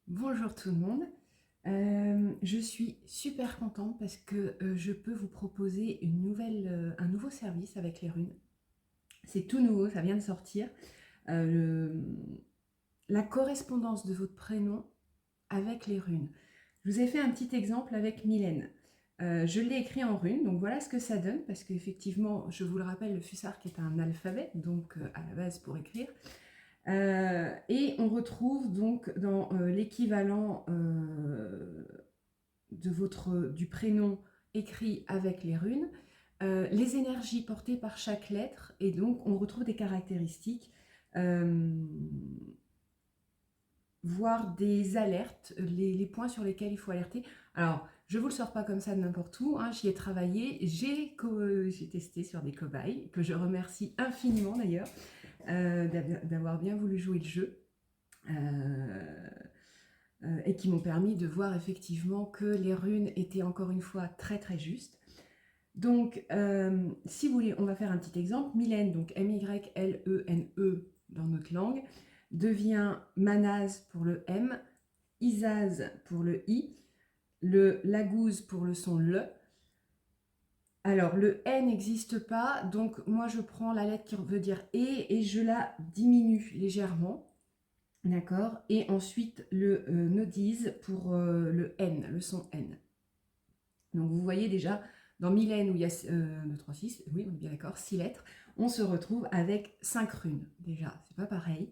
Bonjour tout le monde. Je suis super contente parce que je peux vous proposer un nouveau service avec les runes. C'est tout nouveau, ça vient de sortir. Euh, le- la correspondance de votre prénom avec les runes. Je vous ai fait un petit exemple avec Mylène. Je l'ai écrit en runes, donc voilà ce que ça donne, parce qu'effectivement, je vous le rappelle, le Fusark est un alphabet, donc à la base pour écrire. Et on retrouve donc dans l'équivalent du prénom écrit avec les runes, les énergies portées par chaque lettre, et donc on retrouve des caractéristiques, voire des alertes, les points sur lesquels il faut alerter. Alors, je ne vous le sors pas comme ça de n'importe où, hein, j'y ai travaillé, j'ai testé sur des cobayes, que je remercie infiniment d'ailleurs, d'avoir bien voulu jouer le jeu. Et qui m'ont permis de voir effectivement que les runes étaient encore une fois très très justes. Donc, si vous voulez, on va faire un petit exemple. Mylène, donc M-Y-L-E-N-E dans notre langue, devient Manaz pour le M, Isaz pour le I, le Lagouze pour le son le. Alors, le N n'existe pas, donc moi je prends la lettre qui veut dire et je la diminue légèrement. D'accord. Et ensuite, le nodise pour le N, le son N. Donc, vous voyez déjà, dans Mylène, où il y a 2, 3, 6, oui, on est bien d'accord, 6 lettres, on se retrouve avec 5 runes. Déjà, c'est pas pareil.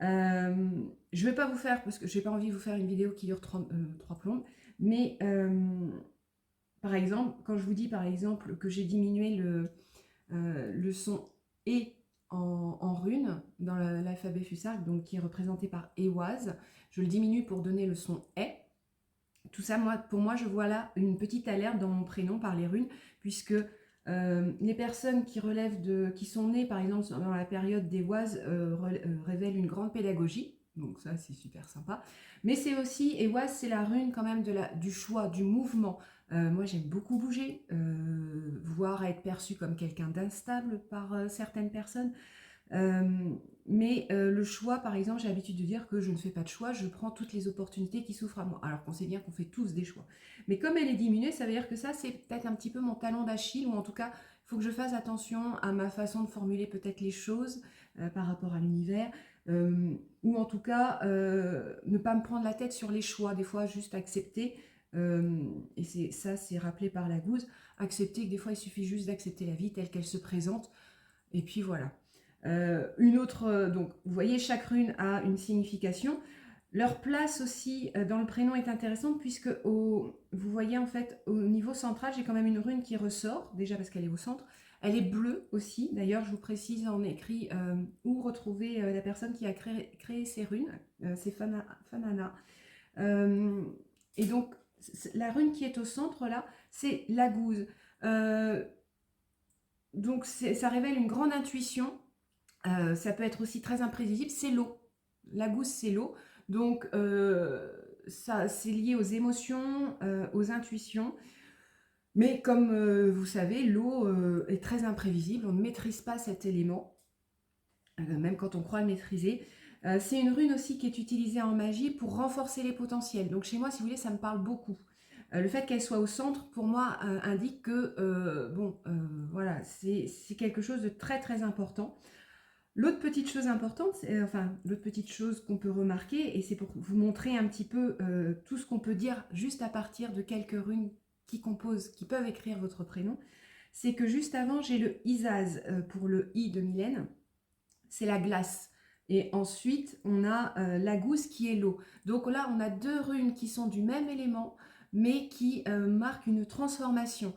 Je vais pas vous faire, parce que j'ai pas envie de vous faire une vidéo qui dure 3 plombes, mais par exemple, quand je vous dis par exemple que j'ai diminué le son et en runes dans l'alphabet Fusark, donc qui est représenté par Eoise. Je le diminue pour donner le son E. Tout ça, pour moi, je vois là une petite alerte dans mon prénom par les runes, puisque les personnes qui sont nées, par exemple, dans la période d'Eoise, révèlent une grande pédagogie. Donc ça, c'est super sympa. Mais c'est aussi, Eoise, c'est la rune quand même du choix, du mouvement. Moi, j'aime beaucoup bouger, voire être perçue comme quelqu'un d'instable par certaines personnes. Mais le choix, par exemple, j'ai l'habitude de dire que je ne fais pas de choix, je prends toutes les opportunités qui s'offrent à moi. Alors qu'on sait bien qu'on fait tous des choix. Mais comme elle est diminuée, ça veut dire que ça, c'est peut-être un petit peu mon talon d'Achille, ou en tout cas, il faut que je fasse attention à ma façon de formuler peut-être les choses par rapport à l'univers. Ou en tout cas, ne pas me prendre la tête sur les choix, des fois juste accepter. Et c'est rappelé par la gouze, accepter que des fois il suffit juste d'accepter la vie telle qu'elle se présente, et puis voilà. Donc vous voyez, chaque rune a une signification. Leur place aussi dans le prénom est intéressante, puisque vous voyez en fait au niveau central, j'ai quand même une rune qui ressort, déjà parce qu'elle est au centre. Elle est bleue aussi, d'ailleurs je vous précise en écrit où retrouver la personne qui a créé ces runes, c'est Fanana. Et donc la rune qui est au centre là, c'est la gouze. Donc ça révèle une grande intuition. Ça peut être aussi très imprévisible, c'est l'eau. La gousse, c'est l'eau. Donc, ça, c'est lié aux émotions, aux intuitions. Mais comme vous savez, l'eau est très imprévisible. On ne maîtrise pas cet élément, même quand on croit le maîtriser. C'est une rune aussi qui est utilisée en magie pour renforcer les potentiels. Donc chez moi, si vous voulez, ça me parle beaucoup. Le fait qu'elle soit au centre, pour moi, indique que, voilà, c'est quelque chose de très très important. L'autre petite chose importante, l'autre petite chose qu'on peut remarquer, et c'est pour vous montrer un petit peu tout ce qu'on peut dire juste à partir de quelques runes qui peuvent écrire votre prénom, c'est que juste avant, j'ai le Isaz pour le I de Mylène, c'est la glace. Et ensuite, on a la gousse qui est l'eau. Donc là, on a deux runes qui sont du même élément, mais qui marquent une transformation.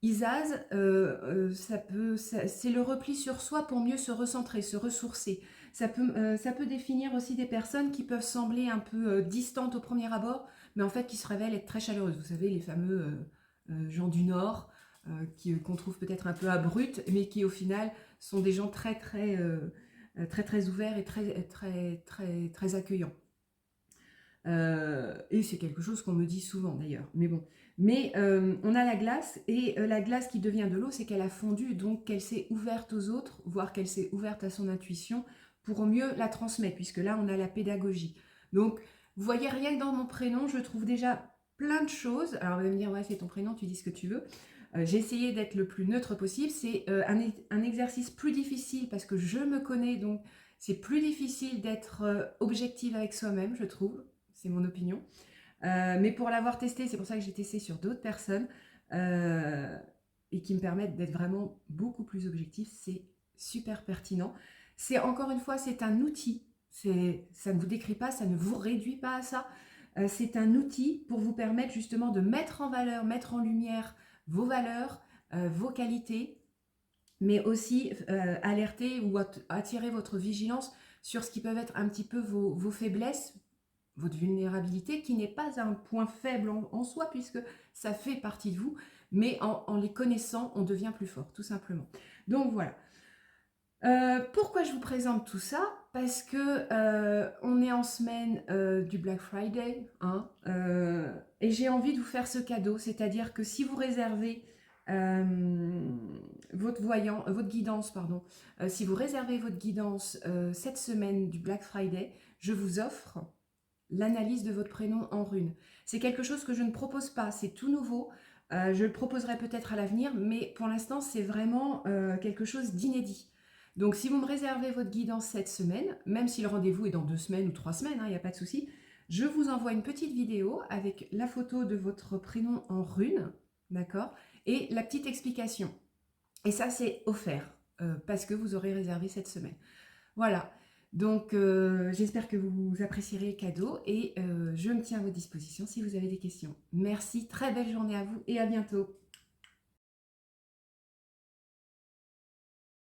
Isaz, c'est le repli sur soi pour mieux se recentrer, se ressourcer. Ça peut définir aussi des personnes qui peuvent sembler un peu distantes au premier abord, mais en fait qui se révèlent être très chaleureuses. Vous savez, les fameux gens du Nord, qu'on trouve peut-être un peu abrupts, mais qui au final sont des gens très très très très ouverts et très très très très accueillants. Et c'est quelque chose qu'on me dit souvent d'ailleurs, mais bon. Mais on a la glace, et la glace qui devient de l'eau, c'est qu'elle a fondu, donc qu'elle s'est ouverte aux autres, voire qu'elle s'est ouverte à son intuition pour mieux la transmettre, puisque là on a la pédagogie. Donc Vous voyez, rien que dans mon prénom, je trouve déjà plein de choses. Alors, vous allez me dire, ouais, c'est ton prénom, tu dis ce que tu veux. J'ai essayé d'être le plus neutre possible. C'est un exercice plus difficile parce que je me connais, donc c'est plus difficile d'être objective avec soi-même, je trouve. C'est mon opinion. Mais pour l'avoir testé, c'est pour ça que j'ai testé sur d'autres personnes et qui me permettent d'être vraiment beaucoup plus objectif. C'est super pertinent. C'est encore une fois, c'est un outil. Ça ne vous décrit pas, ça ne vous réduit pas à ça. C'est un outil pour vous permettre justement de mettre en valeur, mettre en lumière vos valeurs, vos qualités, mais aussi alerter ou attirer votre vigilance sur ce qui peuvent être un petit peu vos faiblesses, votre vulnérabilité, qui n'est pas un point faible en soi, puisque ça fait partie de vous, mais en les connaissant, on devient plus fort, tout simplement. Donc voilà. Pourquoi je vous présente tout ça? Parce que on est en semaine du Black Friday, hein, et j'ai envie de vous faire ce cadeau, c'est-à-dire que si vous réservez votre guidance, pardon, si vous réservez votre guidance cette semaine du Black Friday, je vous offre l'analyse de votre prénom en runes. C'est quelque chose que je ne propose pas, c'est tout nouveau. Je le proposerai peut-être à l'avenir, mais pour l'instant, c'est vraiment quelque chose d'inédit. Donc, si vous me réservez votre guidance cette semaine, même si le rendez-vous est dans 2 semaines ou 3 semaines, il n'y a pas de souci, je vous envoie une petite vidéo avec la photo de votre prénom en runes, d'accord, et la petite explication. Et ça, c'est offert parce que vous aurez réservé cette semaine. Voilà. Donc, j'espère que vous apprécierez le cadeau et je me tiens à votre disposition si vous avez des questions. Merci, très belle journée à vous et à bientôt.